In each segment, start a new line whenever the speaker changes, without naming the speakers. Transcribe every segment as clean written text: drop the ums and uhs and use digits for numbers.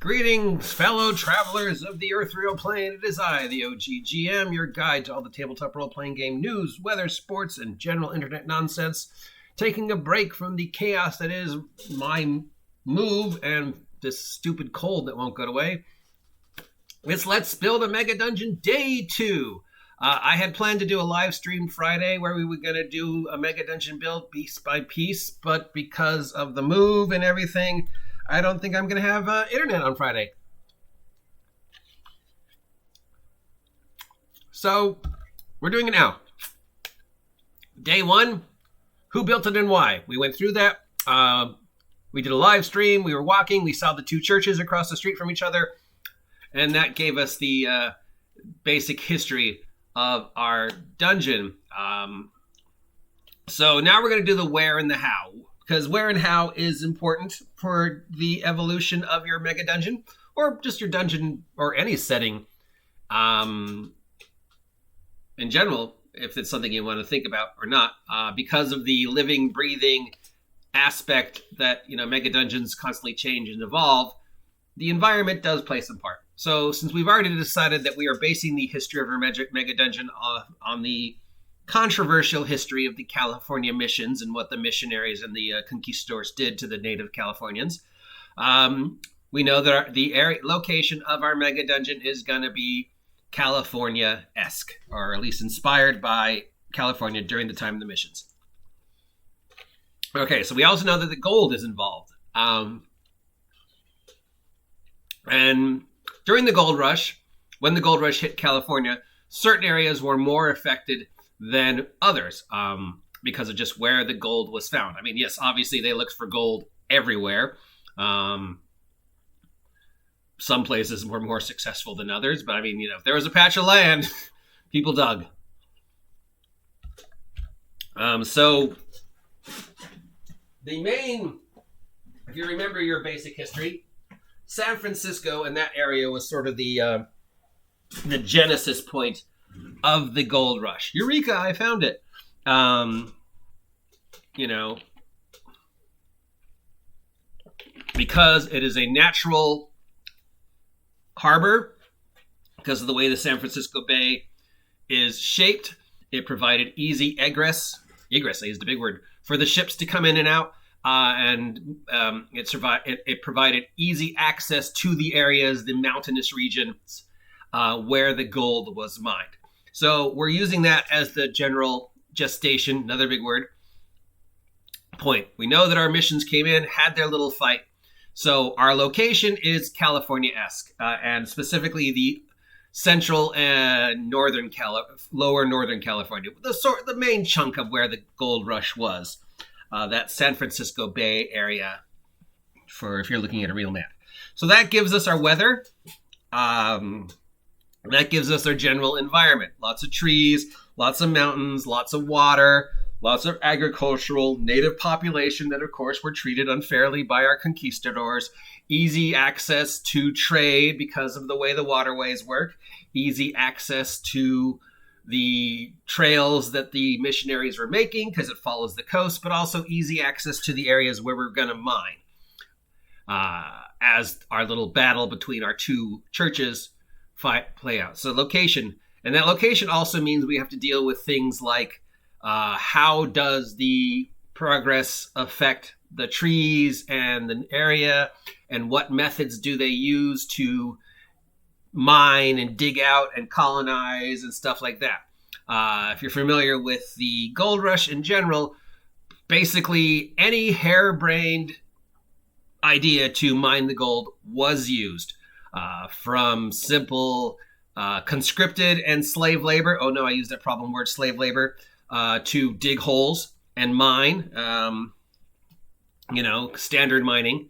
Greetings, fellow travelers of the earthreal plane. It is I, the OGGM, your guide to all the tabletop role-playing game news, weather, sports, and general internet nonsense. Taking a break from the chaos that is my move and this stupid cold that won't go away. It's Let's Build a Megadungeon Day 2. I had planned to do a live stream Friday where we were going to do a Megadungeon build piece by piece, but because of the move and everything, I don't think I'm going to have internet on Friday. So, we're doing it now. Day 1, who built it and why? We went through that. We did a live stream. We were walking. We saw the two churches across the street from each other. And that gave us the basic history of our dungeon. So now we're going to do the where and the how. Because where and how is important for the evolution of your mega dungeon, or just your dungeon, or any setting in general, if it's something you want to think about or not. Because of the living, breathing aspect that, mega dungeons constantly change and evolve, the environment does play some part. So since we've already decided that we are basing the history of our mega dungeon on the controversial history of the California missions and what the missionaries and the conquistadors did to the native Californians. We know that the location of our mega dungeon is going to be California-esque, or at least inspired by California during the time of the missions. Okay, so we also know that the gold is involved. And during the gold rush, when the gold rush hit California, certain areas were more affected than others because of just where the gold was found. I mean, yes, obviously they looked for gold everywhere. Some places were more successful than others, but I mean, if there was a patch of land, people dug. So the main, if you remember your basic history, San Francisco and that area was sort of the genesis point of the gold rush. Eureka, I found it. Because it is a natural harbor, because of the way the San Francisco Bay is shaped, it provided easy egress, I used a big word, for the ships to come in and out, and it provided easy access to the areas, the mountainous regions, where the gold was mined. So we're using that as the general gestation, another big word, point. We know that our missions came in, had their little fight. So our location is California-esque, and specifically the central and lower northern California, the main chunk of where the gold rush was, that San Francisco Bay area, for if you're looking at a real map. So that gives us our weather. That gives us our general environment. Lots of trees, lots of mountains, lots of water, lots of agricultural, native population that, of course, were treated unfairly by our conquistadors. Easy access to trade because of the way the waterways work. Easy access to the trails that the missionaries were making because it follows the coast, but also easy access to the areas where we're going to mine. As our little battle between our two churches play out. So location, and that location also means we have to deal with things like how does the progress affect the trees and the area, and what methods do they use to mine and dig out and colonize and stuff like that. If you're familiar with the gold rush in general, basically any harebrained idea to mine the gold was used. From simple conscripted and slave labor. Oh no, I used that problem word, slave labor, to dig holes and mine, standard mining,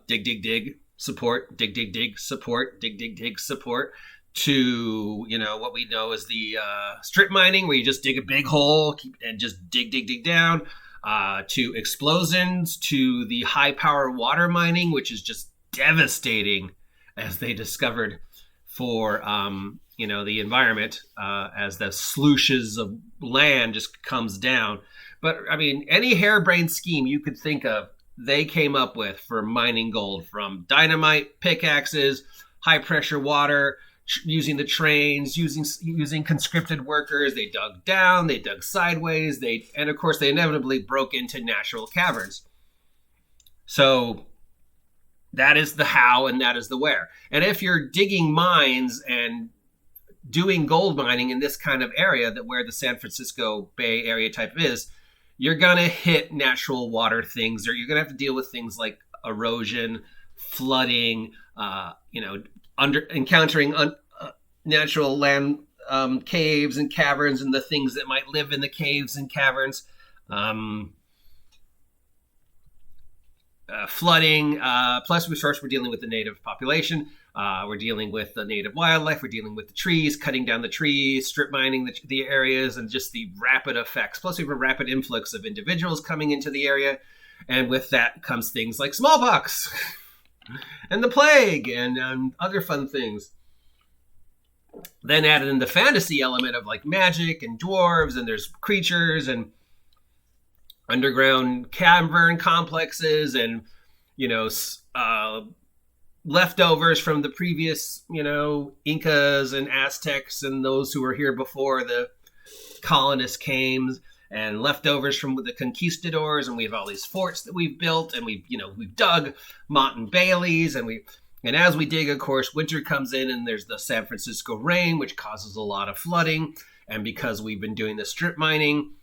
dig, support, dig, support, dig, support, to, what we know as the strip mining, where you just dig a big hole and just dig down, to explosions, to the high power water mining, which is just devastating, as they discovered for, the environment, as the slooshes of land just comes down. But, I mean, any harebrained scheme you could think of they came up with for mining gold, from dynamite, pickaxes, high pressure water, using the trains, using conscripted workers. They dug down, they dug sideways, and of course they inevitably broke into natural caverns. So that is the how and that is the where. And if you're digging mines and doing gold mining in this kind of area, that where the San Francisco Bay Area type is, you're going to hit natural water things, or you're going to have to deal with things like erosion, flooding, encountering natural land, caves and caverns, and the things that might live in the caves and caverns. Flooding, plus we're dealing with the native population. We're dealing with the native wildlife. We're dealing with the trees, cutting down the trees, strip mining the areas, and just the rapid effects. Plus we have a rapid influx of individuals coming into the area. And with that comes things like smallpox and the plague and other fun things. Then added in the fantasy element of like magic and dwarves, and there's creatures and underground cavern complexes, and leftovers from the previous Incas and Aztecs and those who were here before the colonists came, and leftovers from the conquistadors. And we have all these forts that we've built, and we've dug Mott and Bailey's, and as we dig, of course, winter comes in, and there's the San Francisco rain, which causes a lot of flooding. And because we've been doing the strip mining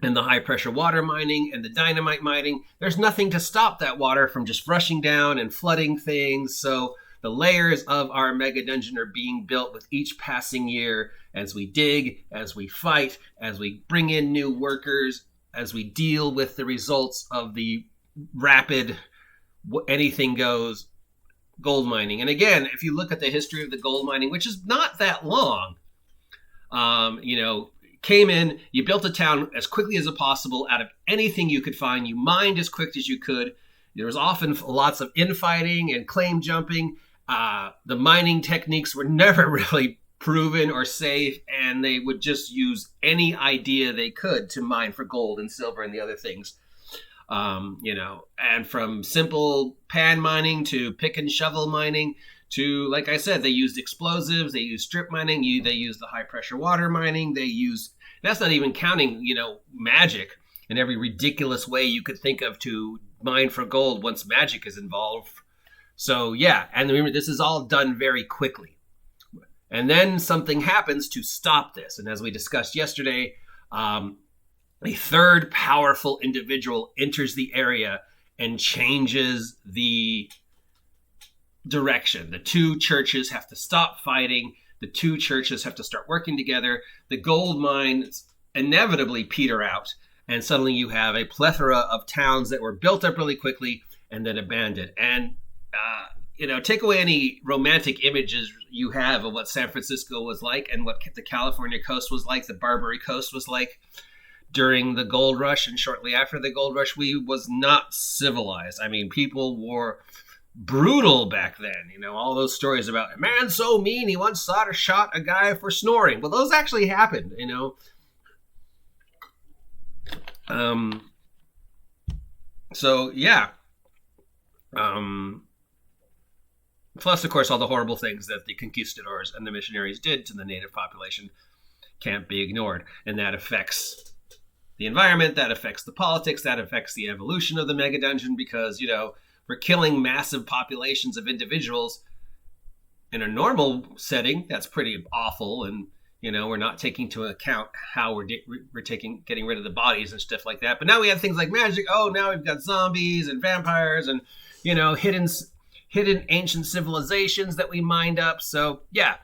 and the high pressure water mining and the dynamite mining, there's nothing to stop that water from just rushing down and flooding things. So the layers of our Megadungeon are being built with each passing year, as we dig, as we fight, as we bring in new workers, as we deal with the results of the rapid anything goes gold mining. And again, if you look at the history of the gold mining, which is not that long, came in, you built a town as quickly as possible out of anything you could find. You mined as quick as you could. There was often lots of infighting and claim jumping. The mining techniques were never really proven or safe, and they would just use any idea they could to mine for gold and silver and the other things. And from simple pan mining to pick and shovel mining to, like I said, they used explosives, they used strip mining, they used the high pressure water mining, that's not even counting, magic in every ridiculous way you could think of to mine for gold once magic is involved. So yeah, and remember, this is all done very quickly. And then something happens to stop this. And as we discussed yesterday, a third powerful individual enters the area and changes the direction. The two churches have to stop fighting. The two churches have to start working together. The gold mines inevitably peter out. And suddenly you have a plethora of towns that were built up really quickly and then abandoned. And, take away any romantic images you have of what San Francisco was like and what the California coast was like, the Barbary Coast was like during the gold rush and shortly after the gold rush. We was not civilized. I mean, people were brutal back then. All those stories about a man so mean he once shot a guy for snoring. Well, those actually happened. So yeah. Plus, of course, all the horrible things that the conquistadors and the missionaries did to the native population can't be ignored, and that affects the environment, that affects the politics, that affects the evolution of the Megadungeon, because we're killing massive populations of individuals in a normal setting. That's pretty awful, and we're not taking into account how we're getting rid of the bodies and stuff like that. But now we have things like magic. Oh, now we've got zombies and vampires and hidden ancient civilizations that we mined up. So yeah,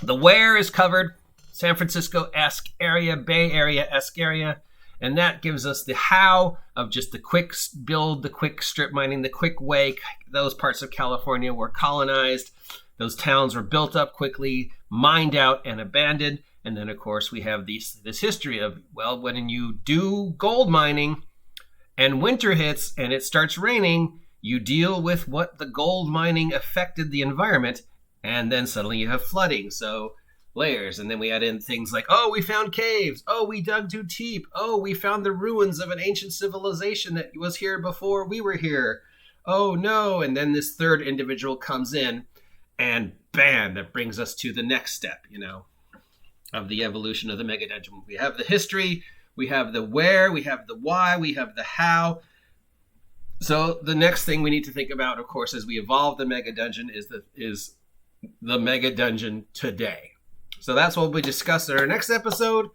the where is covered. San Francisco-esque area, Bay Area-esque area. And that gives us the how of just the quick build, the quick strip mining, the quick way those parts of California were colonized. Those towns were built up quickly, mined out, and abandoned. And then, of course, we have this history of, well, when you do gold mining and winter hits and it starts raining, you deal with what the gold mining affected the environment, and then suddenly you have flooding. So layers. And then we add in things like, oh, we found caves. Oh, we dug too deep. Oh, we found the ruins of an ancient civilization that was here before we were here. Oh, no. And then this third individual comes in and bam, that brings us to the next step, of the evolution of the Megadungeon. We have the history, we have the where, we have the why, we have the how. So the next thing we need to think about, of course, as we evolve the Megadungeon is the Megadungeon today. So that's what we discuss in our next episode,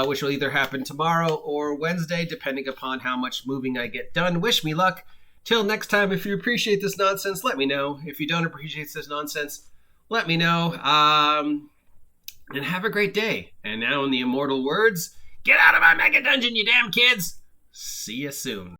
which will either happen tomorrow or Wednesday, depending upon how much moving I get done. Wish me luck. Till next time, if you appreciate this nonsense, let me know. If you don't appreciate this nonsense, let me know. And have a great day. And now in the immortal words, get out of my Megadungeon, you damn kids. See you soon.